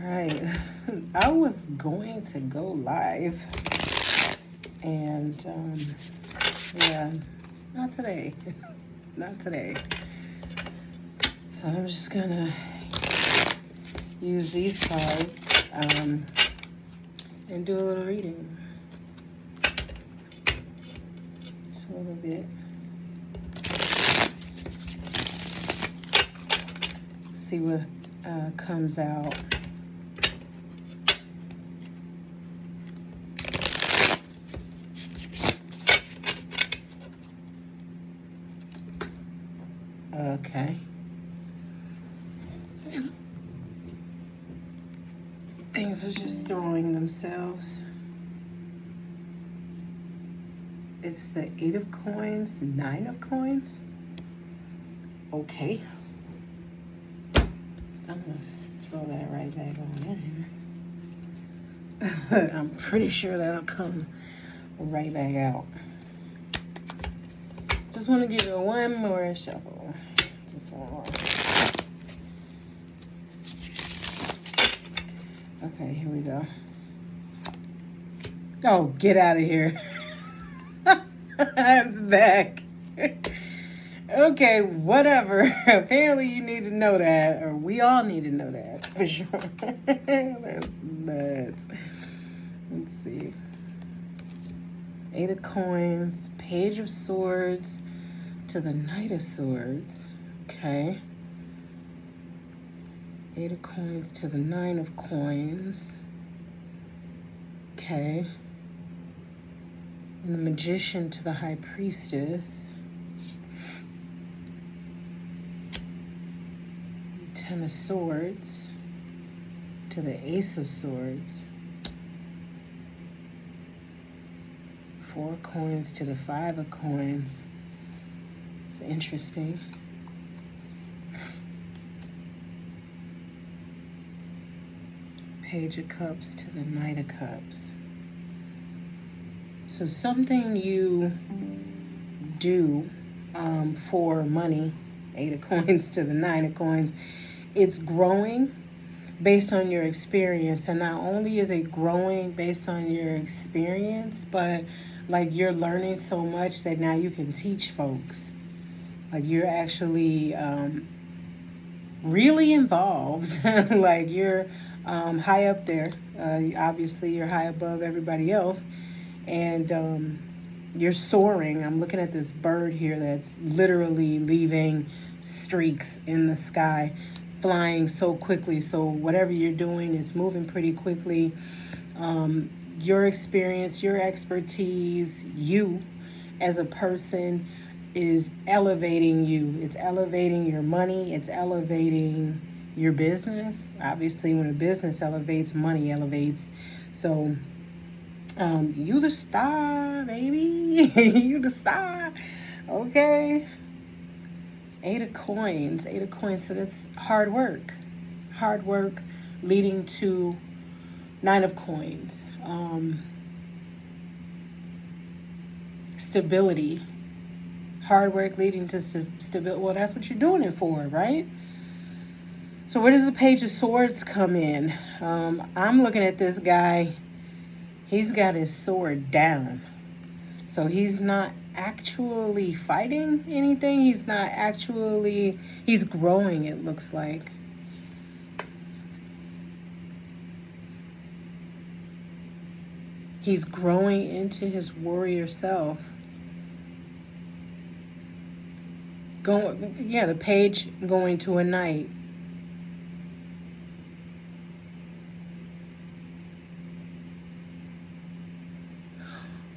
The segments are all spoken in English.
right. I was going to go live, and yeah, not today. Not today. So I'm just gonna use these cards and do a little reading. Just a little bit. See what comes out. Okay. Things are just throwing themselves. It's the 8 of coins, 9 of coins. Okay. I'm going to throw that right back on in here. I'm pretty sure that'll come right back out. Just want to give it one more shuffle. Just one more. Okay, here we go. Oh, get out of here. It's back. Okay, whatever. Apparently you need to know that, or we all need to know that for sure. That's nuts. Let's see. 8 of coins, Page of Swords to the Knight of Swords. Okay. 8 of coins to the 9 of coins. Okay. And the Magician to the High Priestess. 10 of Swords to the Ace of Swords. 4 coins to the 5 of coins. It's interesting. Page of Cups to the Knight of Cups. So something you do for money, 8 of coins to the 9 of coins, it's growing based on your experience. And not only is it growing based on your experience, but like you're learning so much that now you can teach folks. Like you're actually really involved. Like you're high up there. Obviously, you're high above everybody else. And you're soaring. I'm looking at this bird here that's literally leaving streaks in the sky, flying so quickly. So whatever you're doing is moving pretty quickly. Your experience, your expertise, you as a person is elevating you. It's elevating your money. It's elevating your business. Obviously, when a business elevates, money elevates. So you the star, baby. You the star. Okay. 8 of coins. 8 of coins. So that's hard work. Hard work leading to 9 of coins. Stability. Hard work leading to stability. Well, that's what you're doing it for, right? So where does the Page of Swords come in? I'm looking at this guy. He's got his sword down. So he's not actually fighting anything. He's growing, it looks like. He's growing into his warrior self. The page going to a knight.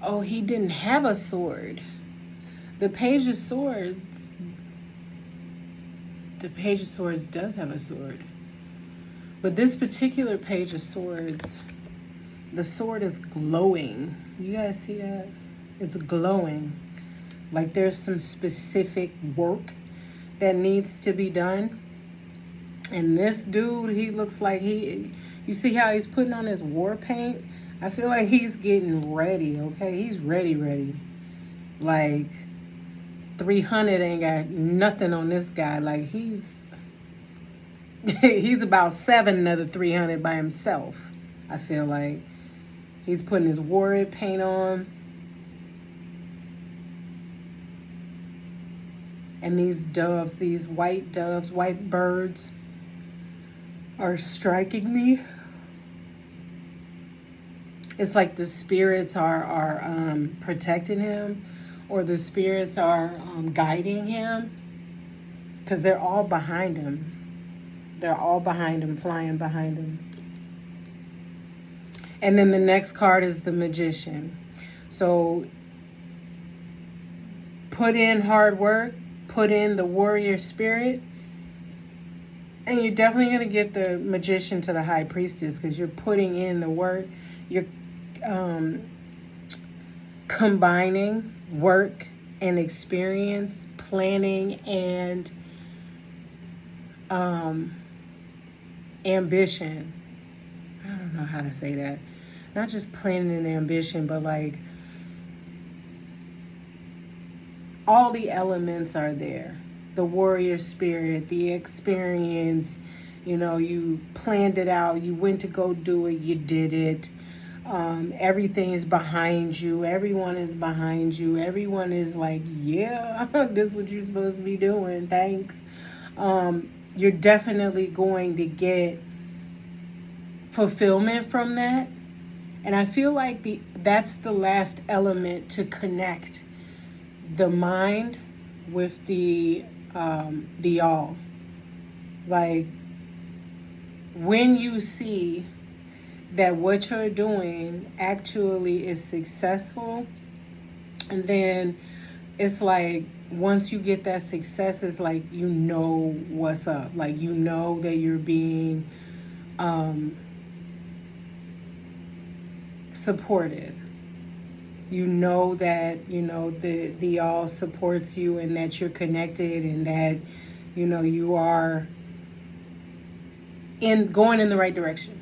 Oh, he didn't have a sword. The Page of Swords does have a sword. But this particular Page of Swords, the sword is glowing. You guys see that? It's glowing. Like there's some specific work that needs to be done. And this dude, he looks like you see how he's putting on his war paint? I feel like he's getting ready, okay? He's ready. Like 300 ain't got nothing on this guy. Like He's about 7 of the 300 by himself. I feel like he's putting his warrior paint on. And these doves, these white doves, white birds, are striking me. It's like the spirits are protecting him, or the spirits are guiding him, because they're all behind him. They're all behind him, flying behind him. And then the next card is the Magician. So put in hard work, put in the warrior spirit, and you're definitely going to get the Magician to the High Priestess, because you're putting in the work. You're combining work and experience, planning and ambition. I don't know how to say that. Not just planning and ambition, but like all the elements are there. The warrior spirit, the experience, you planned it out, you went to go do it, you did it. Everything is behind you. Everyone is behind you. Everyone is like, yeah, this is what you're supposed to be doing. Thanks. You're definitely going to get fulfillment from that. And I feel like that's the last element to connect the mind with the all. Like, when you see that what you're doing actually is successful, and then it's like, once you get that success, it's like, what's up. Like, that you're being supported. That the all supports you, and that you're connected, and that you are going in the right direction.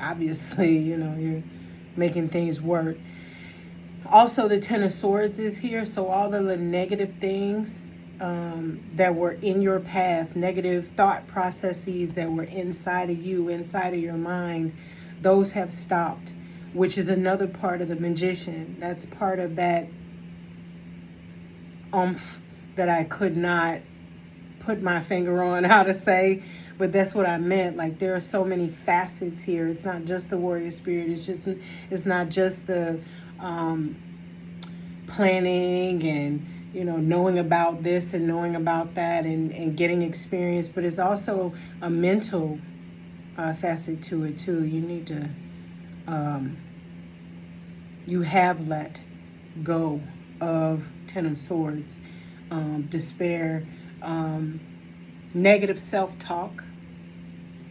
Obviously, you're making things work. Also, the Ten of Swords is here, so all the negative things that were in your path, negative thought processes that were inside of you, inside of your mind, those have stopped, which is another part of the Magician. That's part of that that I could not put my finger on how to say, but that's what I meant. Like, there are so many facets here. It's not just the warrior spirit. It's not just the planning and knowing about this and knowing about that and getting experience, but it's also a mental facet to it too. You need to you have let go of Ten of Swords, despair, negative self-talk.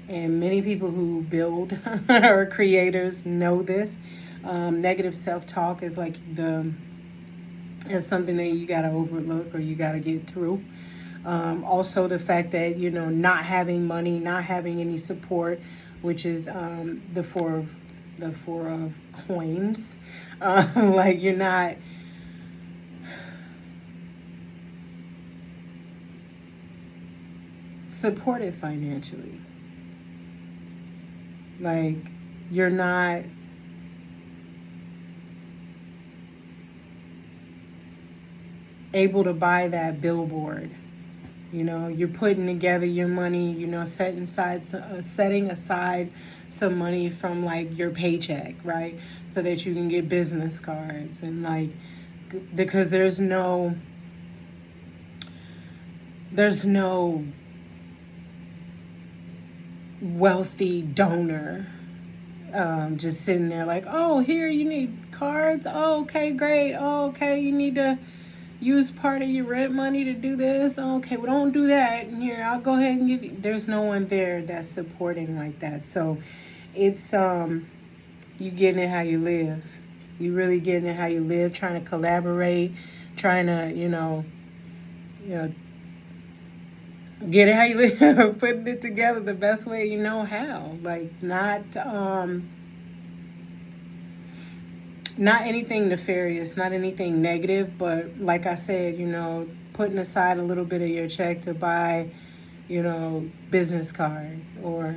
And many people who build or creators know this. Negative self-talk is like is something that you got to overlook, or you got to get through. Also, the fact that not having money, not having any support, which is the four of coins. Like, you're not supported financially. Like, you're not able to buy that billboard. You're putting together your money, setting aside some money from like your paycheck, right? So that you can get business cards, and like, because there's no wealthy donor just sitting there like, oh, here, you need cards. Oh, okay, great. Oh, okay, you need to use part of your rent money to do this. Okay, well, don't do that. And here, I'll go ahead and give you. There's no one there that's supporting like that. So it's you getting it how you live. You really getting it how you live, trying to collaborate, trying to, get it how you live, putting it together the best way you know how. Like, not anything nefarious, not anything negative, but like I said, putting aside a little bit of your check to buy business cards, or,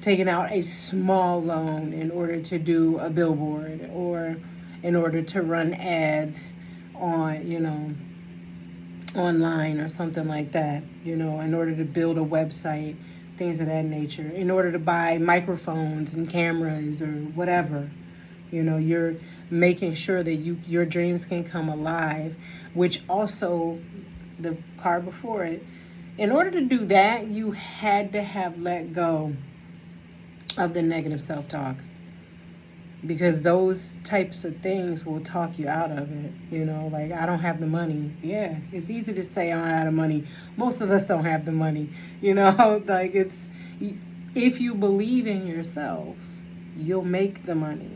taking out a small loan in order to do a billboard, or in order to run ads on, online or something like that, in order to build a website, things of that nature, in order to buy microphones and cameras or whatever. You're making sure that your dreams can come alive, which also, the card before it, in order to do that, you had to have let go of the negative self-talk, because those types of things will talk you out of it. Like, I don't have the money. Yeah, it's easy to say I'm out of money. Most of us don't have the money. Like, if you believe in yourself, you'll make the money.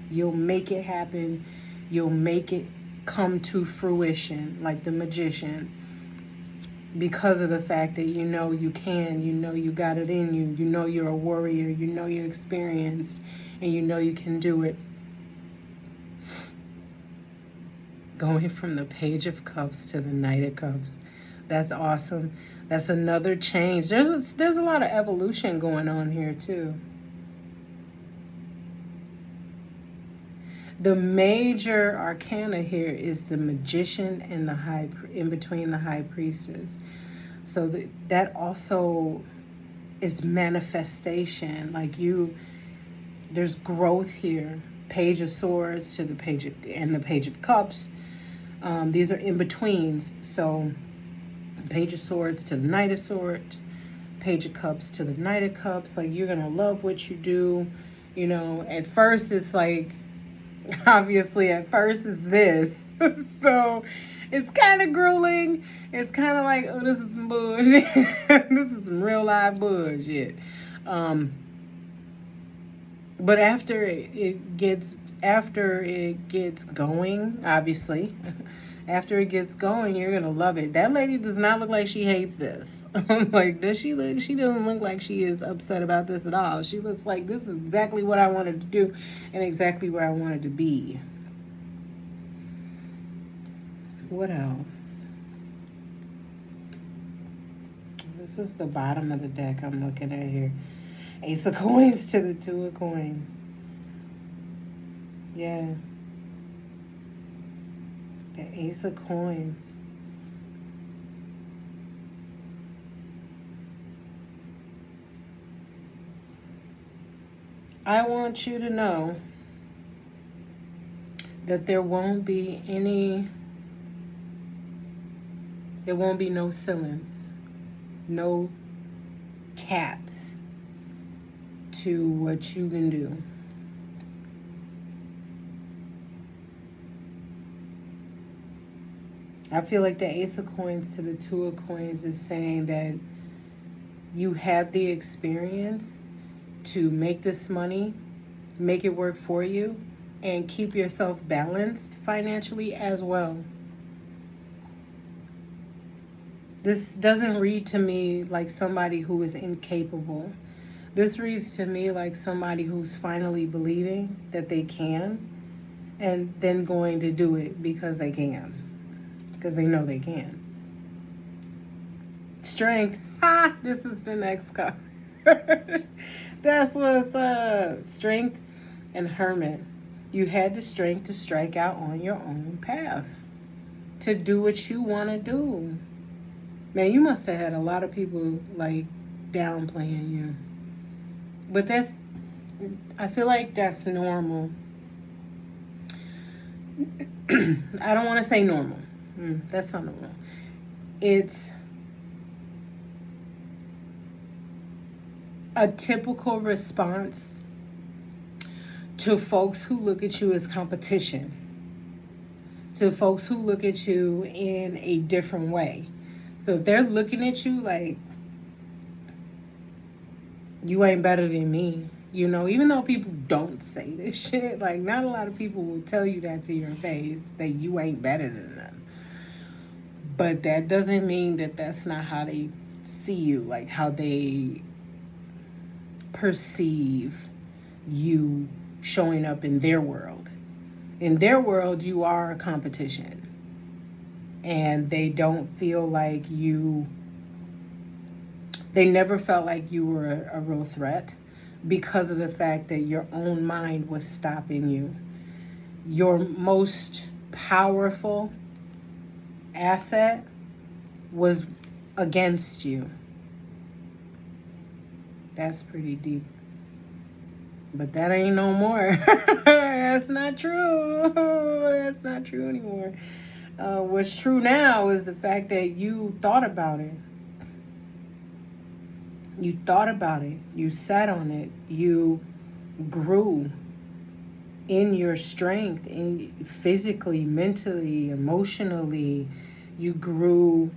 You'll make it happen. You'll make it come to fruition, like the magician, because of the fact that you can, you got it in you, you're a warrior, you're experienced, and you can do it. Going from the Page of Cups to the Knight of Cups. That's awesome. That's another change. There's a lot of evolution going on here too. The major arcana here is the Magician and in between the High Priestess. So that also is manifestation. Like, there's growth here. Page of Swords to the Page of Cups. These are in betweens. So Page of Swords to the Knight of Swords, Page of Cups to the Knight of Cups. Like, you're gonna love what you do. At first it's like, obviously at first it's this. So it's kind of grueling. It's kind of like, oh, this is some bullshit. This is some real life bullshit. But after it gets going, obviously, after it gets going, you're gonna love it. That lady does not look like she hates this. Like, does she look? She doesn't look like she is upset about this at all. She looks like, this is exactly what I wanted to do and exactly where I wanted to be. What else? This is the bottom of the deck I'm looking at here. Ace of Coins to the Two of Coins. Yeah. The Ace of Coins. I want you to know that there won't be no ceilings, no caps to what you can do. I feel like the Ace of Coins to the Two of Coins is saying that you have the experience to make this money, make it work for you, and keep yourself balanced financially as well. This doesn't read to me like somebody who is incapable. This reads to me like somebody who's finally believing that they can, and then going to do it because they can. Because they know they can. Strength. Ha! This is the next card. That's what's up. Strength and Hermit. You had the strength to strike out on your own path, to do what you want to do. Man, you must have had a lot of people like downplaying you. But I feel like that's normal. I don't want to say normal. That's not normal. It's a typical response to folks who look at you as competition, to folks who look at you in a different way. So if they're looking at you like, you ain't better than me, even though people don't say this shit, like, not a lot of people will tell you that to your face, that you ain't better than them. But that doesn't mean that that's not how they see you, like how they perceive you showing up in their world. In their world, you are a competition. And they don't feel like you They never felt like you were a real threat because of the fact that your own mind was stopping you. Your most powerful asset was against you. That's pretty deep. But that ain't no more. That's not true. That's not true anymore. What's true now is the fact that you thought about it. You thought about it. You sat on it. You grew in your strength, in physically, mentally, emotionally. You grew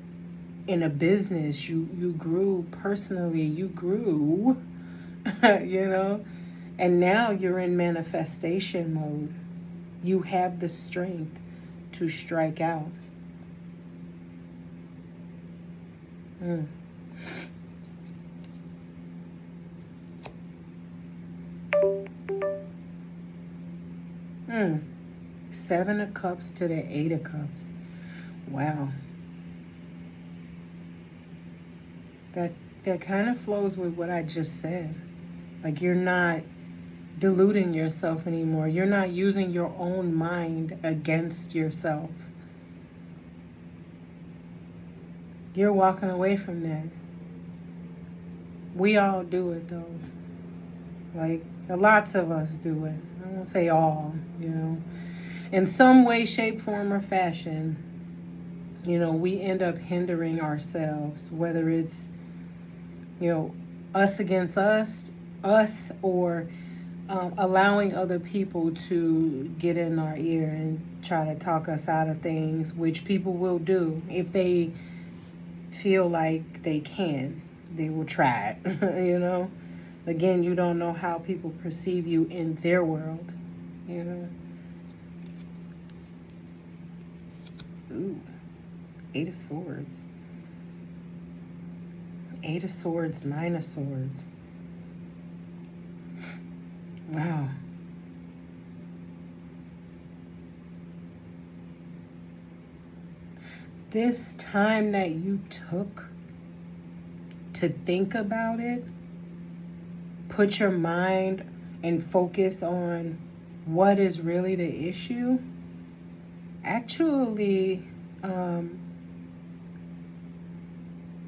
in a business. You grew personally. You grew, you know. And now you're in manifestation mode. You have the strength to strike out. Mm. 7 of Cups to the 8 of Cups. Wow. That kind of flows with what I just said. Like, you're not deluding yourself anymore. You're not using your own mind against yourself. You're walking away from that. We all do it, though. Like, lots of us do it. I won't say all, you know. In some way, shape, form, or fashion, you know, we end up hindering ourselves, whether it's, you know, us against us, or allowing other people to get in our ear and try to talk us out of things, which people will do if they feel like they can. They will try it, you know. Again, you don't know how people perceive you in their world, you know. Ooh, 8 of Swords. 8 of Swords, 9 of Swords. Wow. This time that you took to think about it, put your mind and focus on what is really the issue, actually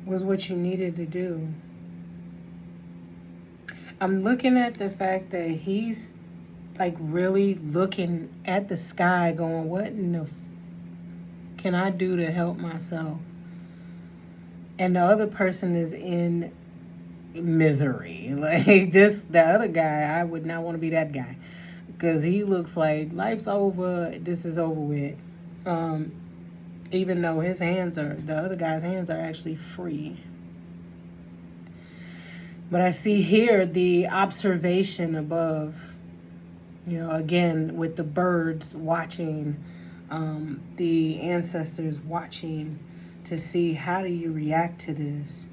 was what you needed to do. I'm looking at the fact that he's like really looking at the sky going, what in the can I do to help myself? And the other person is in misery. Like the other guy, I would not want to be that guy. Because he looks like life's over, this is over with. Even though the other guy's hands are actually free. But I see here the observation above, you know, again, with the birds watching, the ancestors watching to see how do you react to this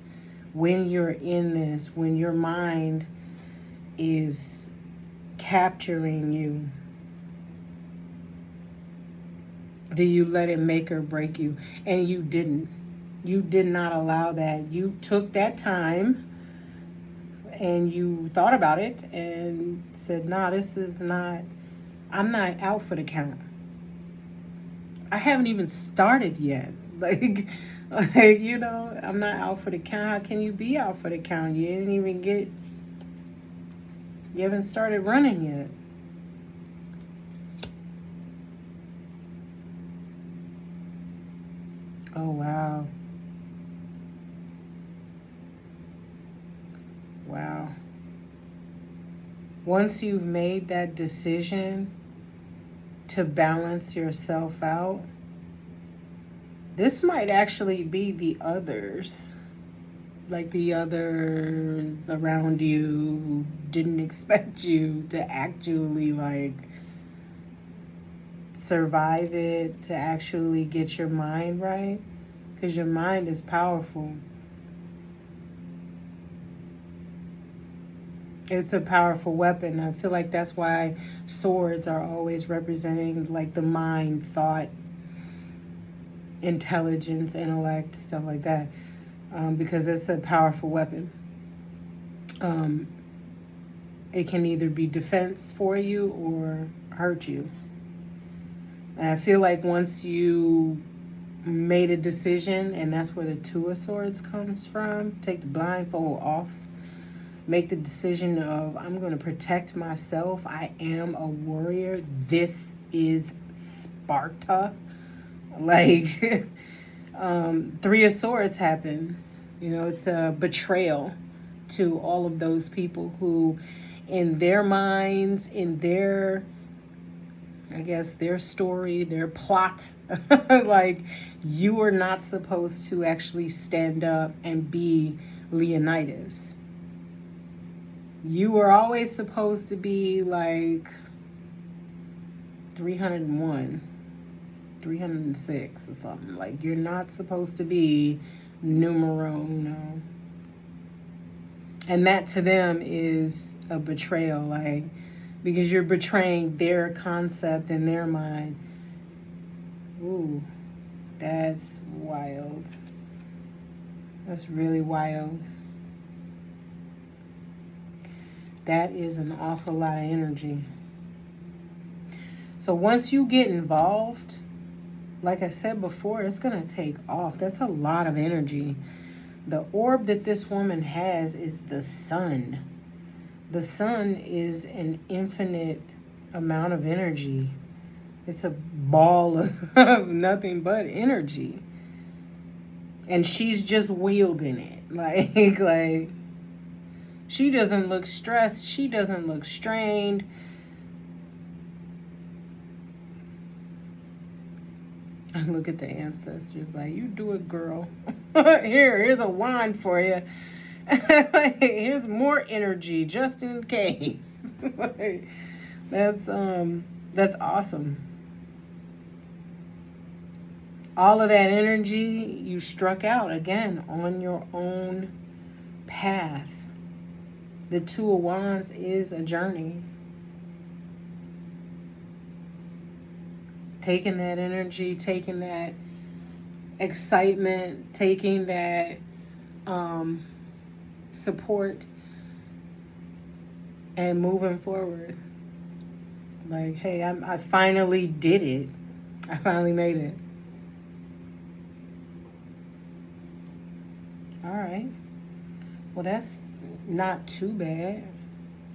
when you're in this, when your mind is capturing you. Do you let it make or break you? And you didn't. You did not allow that. You took that time and you thought about it and said, nah, I'm not out for the count. I haven't even started yet. Like, you know, I'm not out for the count. How can you be out for the count? You haven't started running yet. Oh, wow. Wow. Once you've made that decision to balance yourself out, this might actually be the others. Like the others around you who didn't expect you to actually like survive it, to actually get your mind right, because your mind is powerful. It's a powerful weapon. I feel like that's why swords are always representing like the mind, thought, intelligence, intellect, stuff like that. because it's a powerful weapon. It can either be defense for you or hurt you. And I feel like once you made a decision, and that's where the Two of Swords comes from, take the blindfold off, make the decision of, I'm going to protect myself. I am a warrior. This is Sparta. Like, Three of Swords happens. You know, it's a betrayal to all of those people who, in their minds, in their, I guess, their story, their plot, like, you are not supposed to actually stand up and be Leonidas. You were always supposed to be like 301, 306 or something. Like, you're not supposed to be numero uno. And that to them is a betrayal, like, because you're betraying their concept in their mind. Ooh, that's wild. That's really wild. That is an awful lot of energy. So once you get involved, like I said before, it's going to take off. That's a lot of energy. The orb that this woman has is the sun. The sun is an infinite amount of energy. It's a ball of nothing but energy. And she's just wielding it. Like, she doesn't look stressed. She doesn't look strained. And look at the ancestors. Like, you do it, girl. Here's a wand for you. Here's more energy just in case. That's awesome. All of that energy, you struck out again on your own path. The Two of Wands is a journey. Taking that energy, taking that excitement, taking that support, and moving forward. Like, hey, I finally did it. I finally made it. All right. Well, that's not too bad.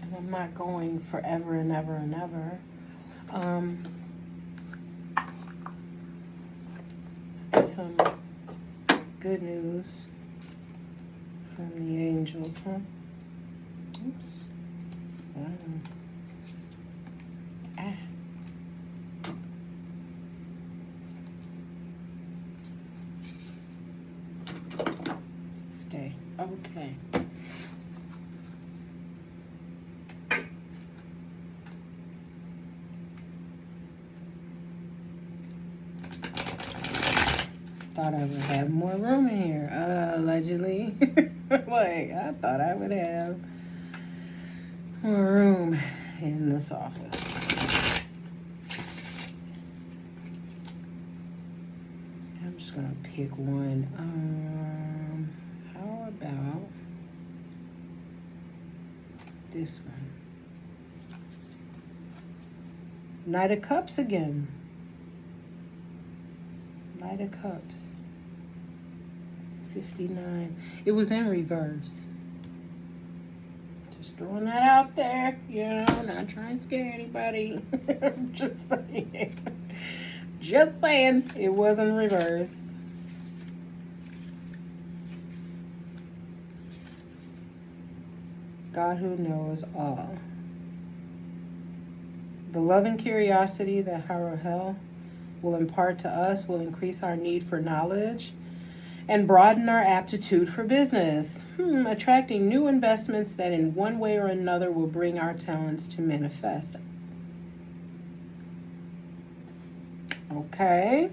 And I'm not going forever and ever and ever. Let's see some good news from the angels, huh? Oops. Stay. Okay. Thought I would have more room in here, allegedly. Like, I thought I would have more room in this office. I'm just gonna pick one. How about this one? Knight of Cups again. Knight of Cups. 59. It was in reverse. Just throwing that out there, you know, not trying to scare anybody. Just saying. Just saying, it was in reverse. God who knows all. The love and curiosity that Harohel will impart to us will increase our need for knowledge and broaden our aptitude for business, attracting new investments that in one way or another will bring our talents to manifest. Okay.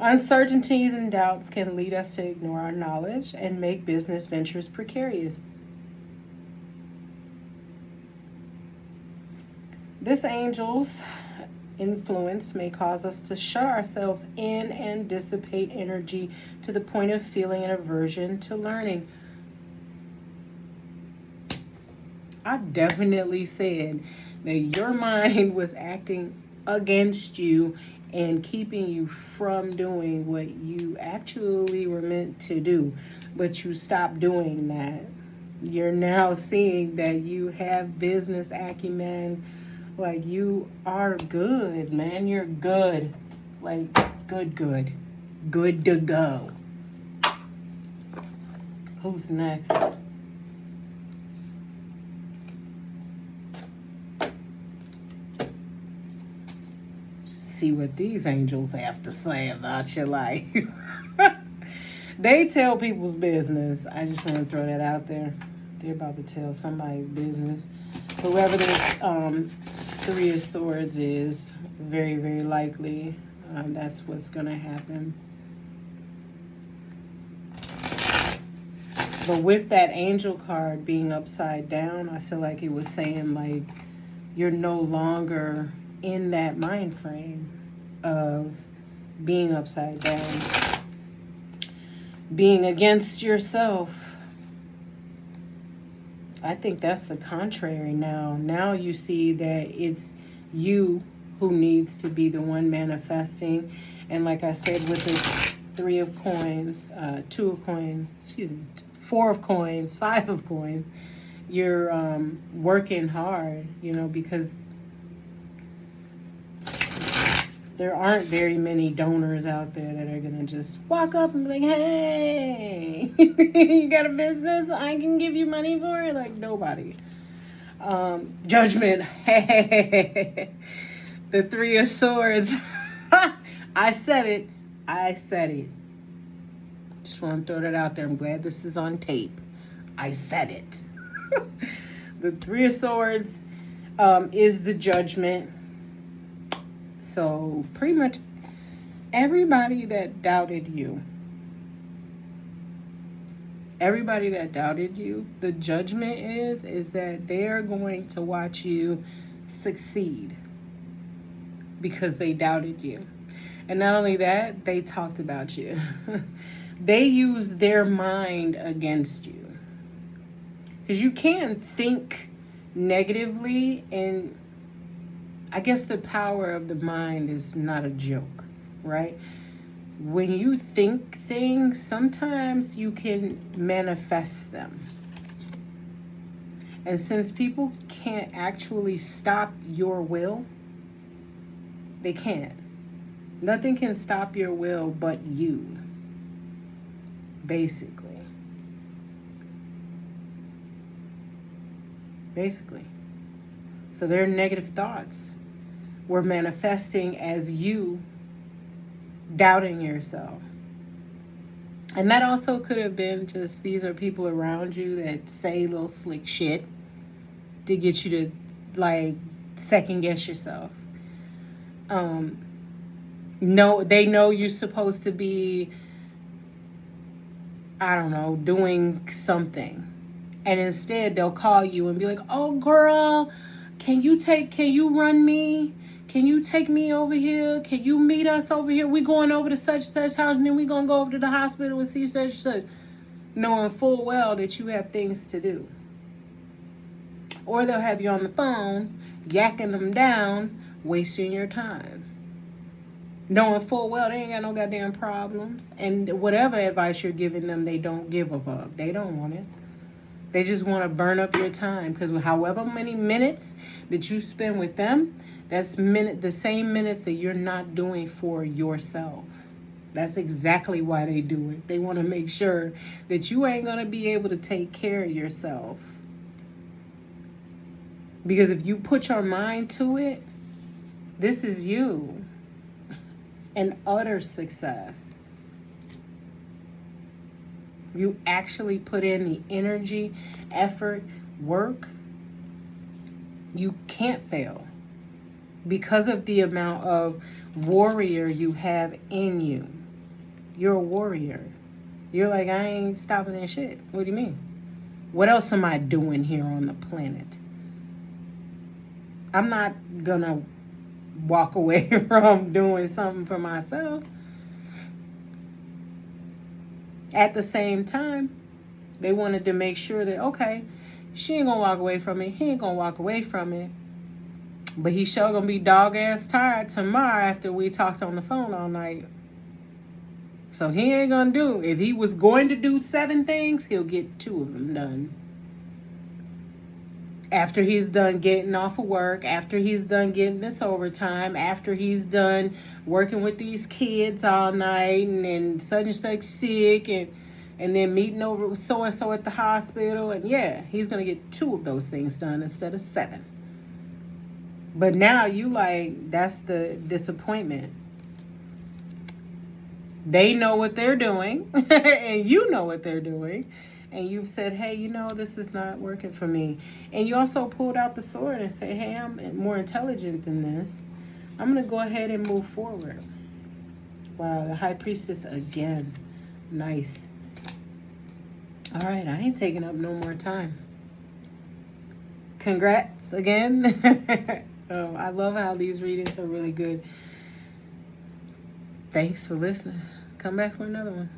Uncertainties and doubts can lead us to ignore our knowledge and make business ventures precarious. This angels influence may cause us to shut ourselves in and dissipate energy to the point of feeling an aversion to learning. I definitely said that your mind was acting against you and keeping you from doing what you actually were meant to do. But you stopped doing that. You're now seeing that you have business acumen. Like, you are good, man. You're good. Like, good, good. Good to go. Who's next? See what these angels have to say about your life. They tell people's business. I just want to throw that out there. They're about to tell somebody's business. Whoever this Three of Swords is, very, very likely that's what's going to happen. But with that angel card being upside down, I feel like it was saying, like, you're no longer in that mind frame of being upside down, being against yourself. I think that's the contrary now. Now you see that it's you who needs to be the one manifesting. And like I said, with the Three of Coins, Two of Coins, excuse me, Four of Coins, Five of Coins, you're working hard, because there aren't very many donors out there that are going to just walk up and be like, hey, you got a business? I can give you money for it? Like, nobody. Judgment. Hey, the Three of Swords. I said it. Just want to throw that out there. I'm glad this is on tape. I said it. The Three of Swords is the Judgment. So pretty much everybody that doubted you, the judgment is that they're going to watch you succeed because they doubted you. And not only that, they talked about you. They used their mind against you. Because you can think negatively, and I guess the power of the mind is not a joke, right? When you think things, sometimes you can manifest them. And since people can't actually stop your will, they can't. Nothing can stop your will but you, basically. So their negative thoughts were manifesting as you doubting yourself. And that also could have been just, these are people around you that say little slick shit to get you to, like, second guess yourself. No, they know you're supposed to be, I don't know, doing something. And instead they'll call you and be like, oh girl, can you run me? Can you take me over here? Can you meet us over here? We going over to such house, and then we gonna go over to the hospital and see such, knowing full well that you have things to do. Or they'll have you on the phone, yakking them down, wasting your time, knowing full well they ain't got no goddamn problems. And whatever advice you're giving them, they don't give a fuck. They don't want it. They just want to burn up your time, because however many minutes that you spend with them, that's the same minutes that you're not doing for yourself. That's exactly why they do it. They want to make sure that you ain't going to be able to take care of yourself. Because if you put your mind to it, this is you. An utter success. You actually put in the energy, effort, work, you can't fail because of the amount of warrior you have in you. You're a warrior. You're like, I ain't stopping that shit. What do you mean? What else am I doing here on the planet? I'm not gonna walk away from doing something for myself. At the same time, they wanted to make sure that, okay, she ain't gonna walk away from it. He ain't gonna walk away from it. But he sure gonna be dog ass tired tomorrow after we talked on the phone all night. So he ain't gonna do. If he was going to do 7 things, he'll get 2 of them done. After he's done getting off of work, after he's done getting this overtime, after he's done working with these kids all night and such and such sick and then meeting over with so and so at the hospital, and yeah, he's gonna get 2 of those things done instead of 7. But now you like, that's the disappointment. They know what they're doing and you know what they're doing, and you've said, hey, you know, this is not working for me. And you also pulled out the sword and say, hey, I'm more intelligent than this. I'm going to go ahead and move forward. Wow, the High Priestess again. Nice. All right, I ain't taking up no more time. Congrats again. Oh, I love how these readings are really good. Thanks for listening. Come back for another one.